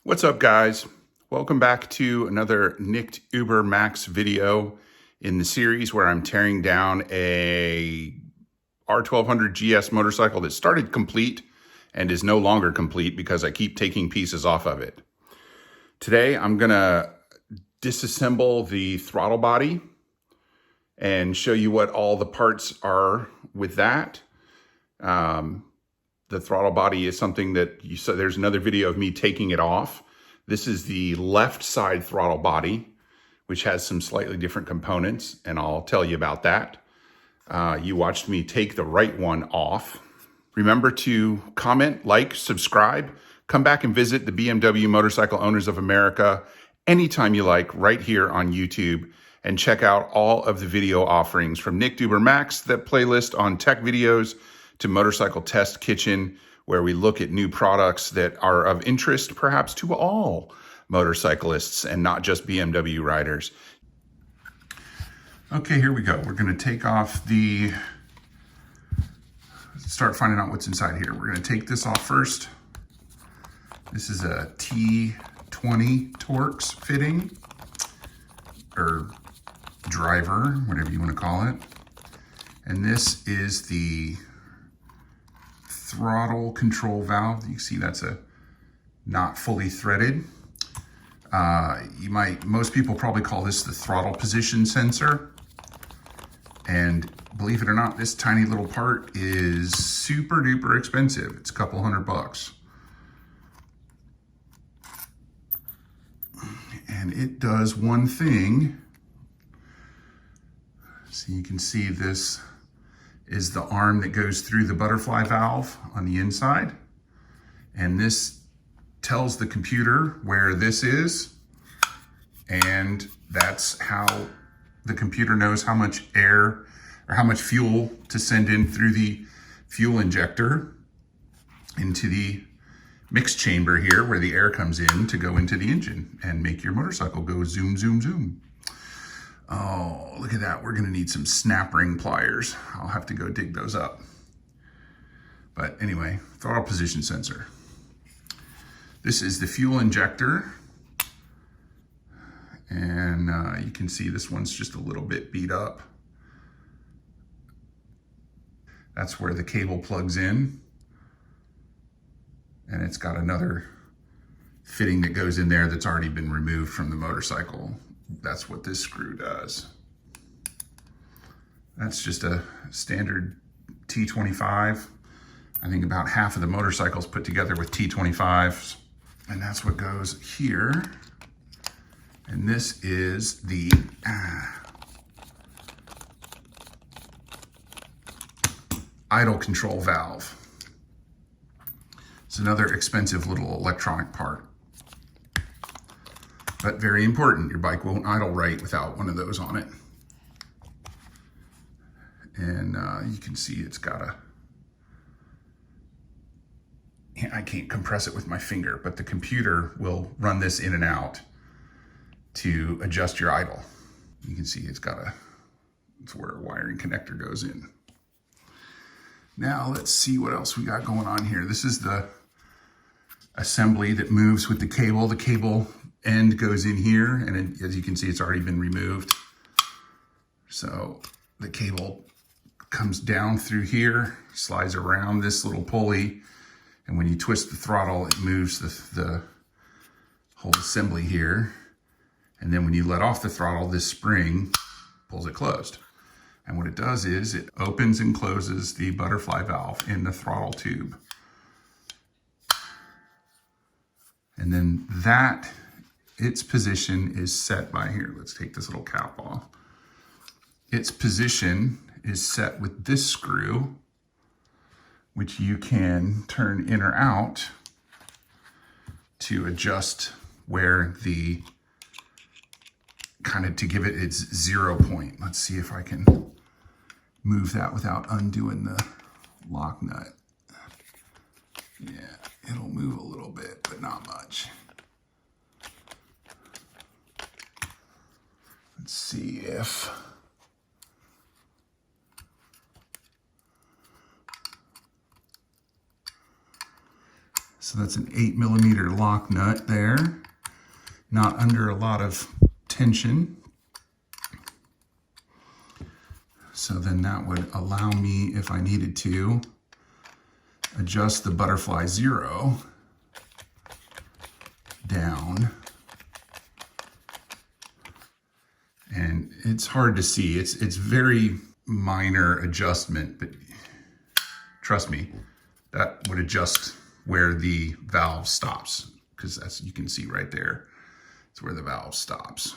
What's up, guys? Welcome back to another Nicht Uber Max video in the series where I'm tearing down a R1200 GS motorcycle that started complete and is no longer complete because I keep taking pieces off of it. Today, I'm gonna disassemble the throttle body and show you what all the parts are with that. The throttle body is something that you saw. There's another video of me taking it off. This is the left side throttle body, which has some slightly different components, and I'll tell you about that. You watched me take the right one off. Remember to comment, like, subscribe. Come back and visit the BMW Motorcycle Owners of America anytime you like right here on YouTube, and check out all of the video offerings from Nicht Uber Max, that playlist on tech videos, to Motorcycle Test Kitchen, where we look at new products that are of interest perhaps to all motorcyclists and not just BMW riders. Okay, here we go. We're going to take off start finding out what's inside here. We're going to take this off first. This is a T20 torx fitting, or driver, whatever you want to call it. And this is the throttle control valve. You can see that's not fully threaded. Most people probably call this the throttle position sensor. And believe it or not, this tiny little part is super duper expensive. It's a couple $100. And it does one thing. So you can see this is the arm that goes through the butterfly valve on the inside. And this tells the computer where this is. And that's how the computer knows how much air or how much fuel to send in through the fuel injector into the mix chamber here, where the air comes in to go into the engine and make your motorcycle go zoom, zoom, zoom. Oh, look at that. We're going to need some snap ring pliers. I'll have to go dig those up. But anyway, throttle position sensor. This is the fuel injector. And you can see this one's just a little bit beat up. That's where the cable plugs in. And it's got another fitting that goes in there that's already been removed from the motorcycle. That's what this screw does. That's just a standard T25. I think about half of the motorcycles put together with T25s. And that's what goes here. And this is the idle control valve. It's another expensive little electronic part, but very important. Your bike won't idle right without one of those on it. And you can see it's got I can't compress it with my finger, but the computer will run this in and out to adjust your idle. You can see it's where a wiring connector goes in. Now let's see what else we got going on here. This is the assembly that moves with the cable. The cable end goes in here, and as you can see, it's already been removed. So the cable comes down through here, slides around this little pulley, and when you twist the throttle, it moves the whole assembly here. And then when you let off the throttle, this spring pulls it closed. And what it does is it opens and closes the butterfly valve in the throttle tube. And then its position is set by here. Let's take this little cap off. Its position is set with this screw, which you can turn in or out to adjust where to give it its 0 point. Let's see if I can move that without undoing the lock nut. Yeah, it'll move a little bit, but not much. Let's see if So that's an 8mm lock nut there, not under a lot of tension. So then that would allow me, if I needed to, adjust the butterfly 0 down. And it's hard to see. It's very minor adjustment, but trust me, that would adjust where the valve stops, because that's, you can see right there, it's where the valve stops.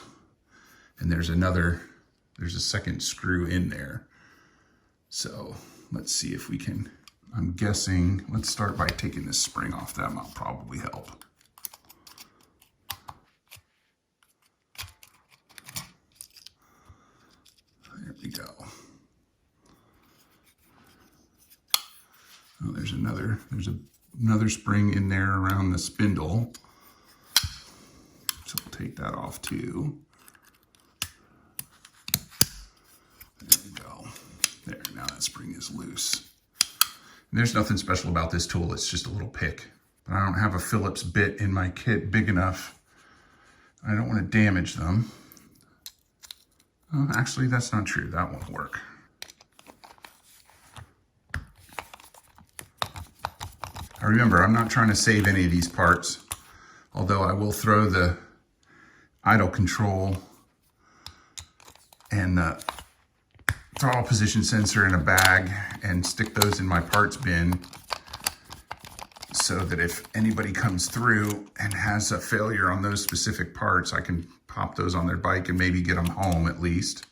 And there's a second screw in there. So let's see if we can, I'm guessing, let's start by taking this spring off. That might probably help. There we go. Oh, there's another spring in there around the spindle. So we'll take that off too. There we go. There, now that spring is loose. And there's nothing special about this tool, it's just a little pick. But I don't have a Phillips bit in my kit big enough. I don't want to damage them. Actually, that's not true, that won't work. Remember, I'm not trying to save any of these parts, although I will throw the idle control and the throttle position sensor in a bag and stick those in my parts bin, so that if anybody comes through and has a failure on those specific parts, I can pop those on their bike and maybe get them home at least.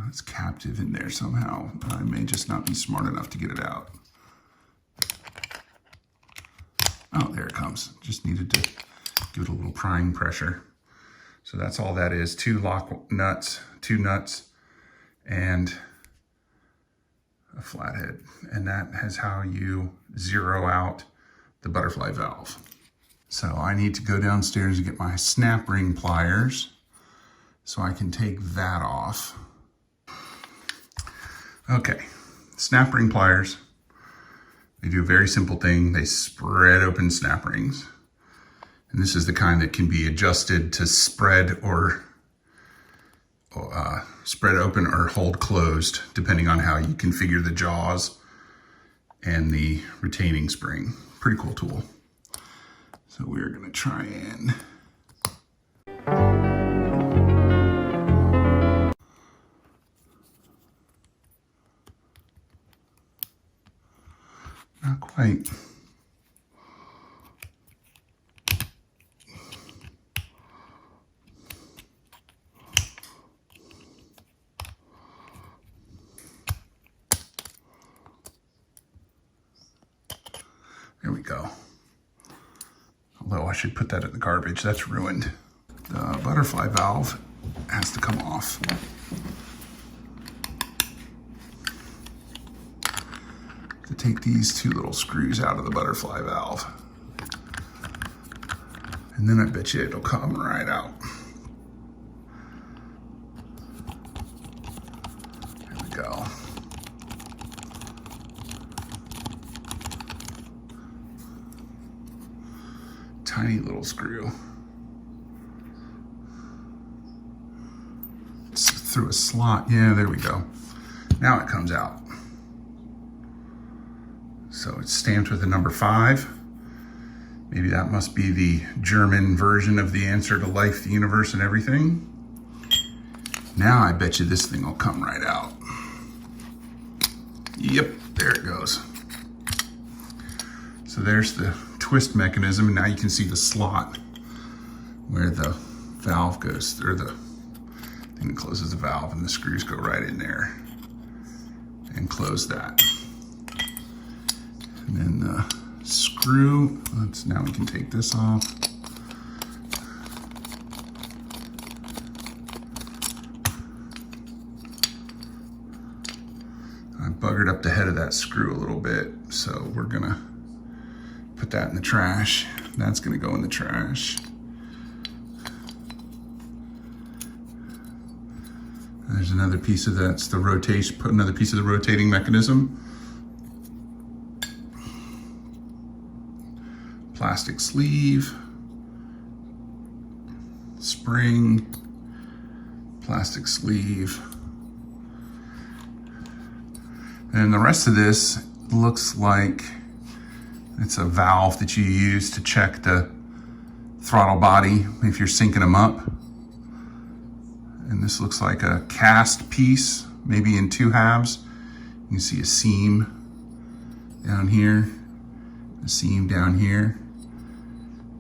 It's captive in there somehow. I may just not be smart enough to get it out. Oh, there it comes. Just needed to give it a little prying pressure. So that's all that is. Two nuts, and a flathead. And that is how you zero out the butterfly valve. So I need to go downstairs and get my snap ring pliers so I can take that off. Okay, snap ring pliers, they do a very simple thing. They spread open snap rings. And this is the kind that can be adjusted to spread or spread open or hold closed, depending on how you configure the jaws and the retaining spring. Pretty cool tool. So we're gonna try and not quite. There we go. Although I should put that in the garbage, that's ruined. The butterfly valve has to come off. To take these two little screws out of the butterfly valve. And then I bet you it'll come right out. There we go. Tiny little screw. It's through a slot. Yeah, there we go. Now it comes out. So it's stamped with a number 5. Maybe that must be the German version of the answer to life, the universe, and everything. Now I bet you this thing will come right out. Yep, there it goes. So there's the twist mechanism, and now you can see the slot where the valve goes, or the thing that closes the valve, and the screws go right in there and close that. And then the screw, now we can take this off. I buggered up the head of that screw a little bit, so we're gonna put that in the trash. That's gonna go in the trash. There's another piece of that's the rotation, put another piece of the rotating mechanism plastic sleeve, spring, plastic sleeve. And the rest of this looks like it's a valve that you use to check the throttle body if you're syncing them up. And this looks like a cast piece, maybe in 2 halves. You can see a seam down here, a seam down here.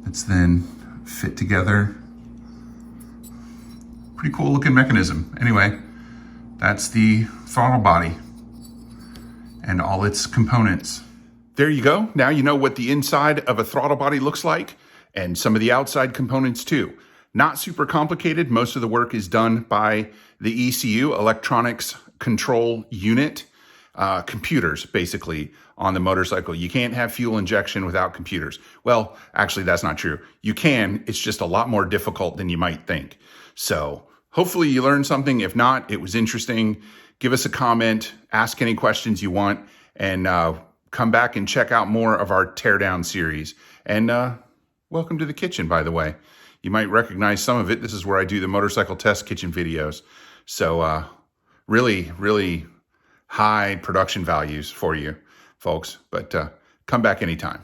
That's then fit together. Pretty cool looking mechanism. Anyway, that's the throttle body and all its components. There you go. Now you know what the inside of a throttle body looks like and some of the outside components too. Not super complicated. Most of the work is done by the ECU, electronics control unit, computers basically on the motorcycle. You can't have fuel injection without computers. Well, actually that's not true. You can, it's just a lot more difficult than you might think. So hopefully you learned something. If not, it was interesting. Give us a comment, ask any questions you want, and come back and check out more of our teardown series. And welcome to the kitchen, by the way. You might recognize some of it. This is where I do the motorcycle test kitchen videos. So really, really high production values for you folks, but come back anytime.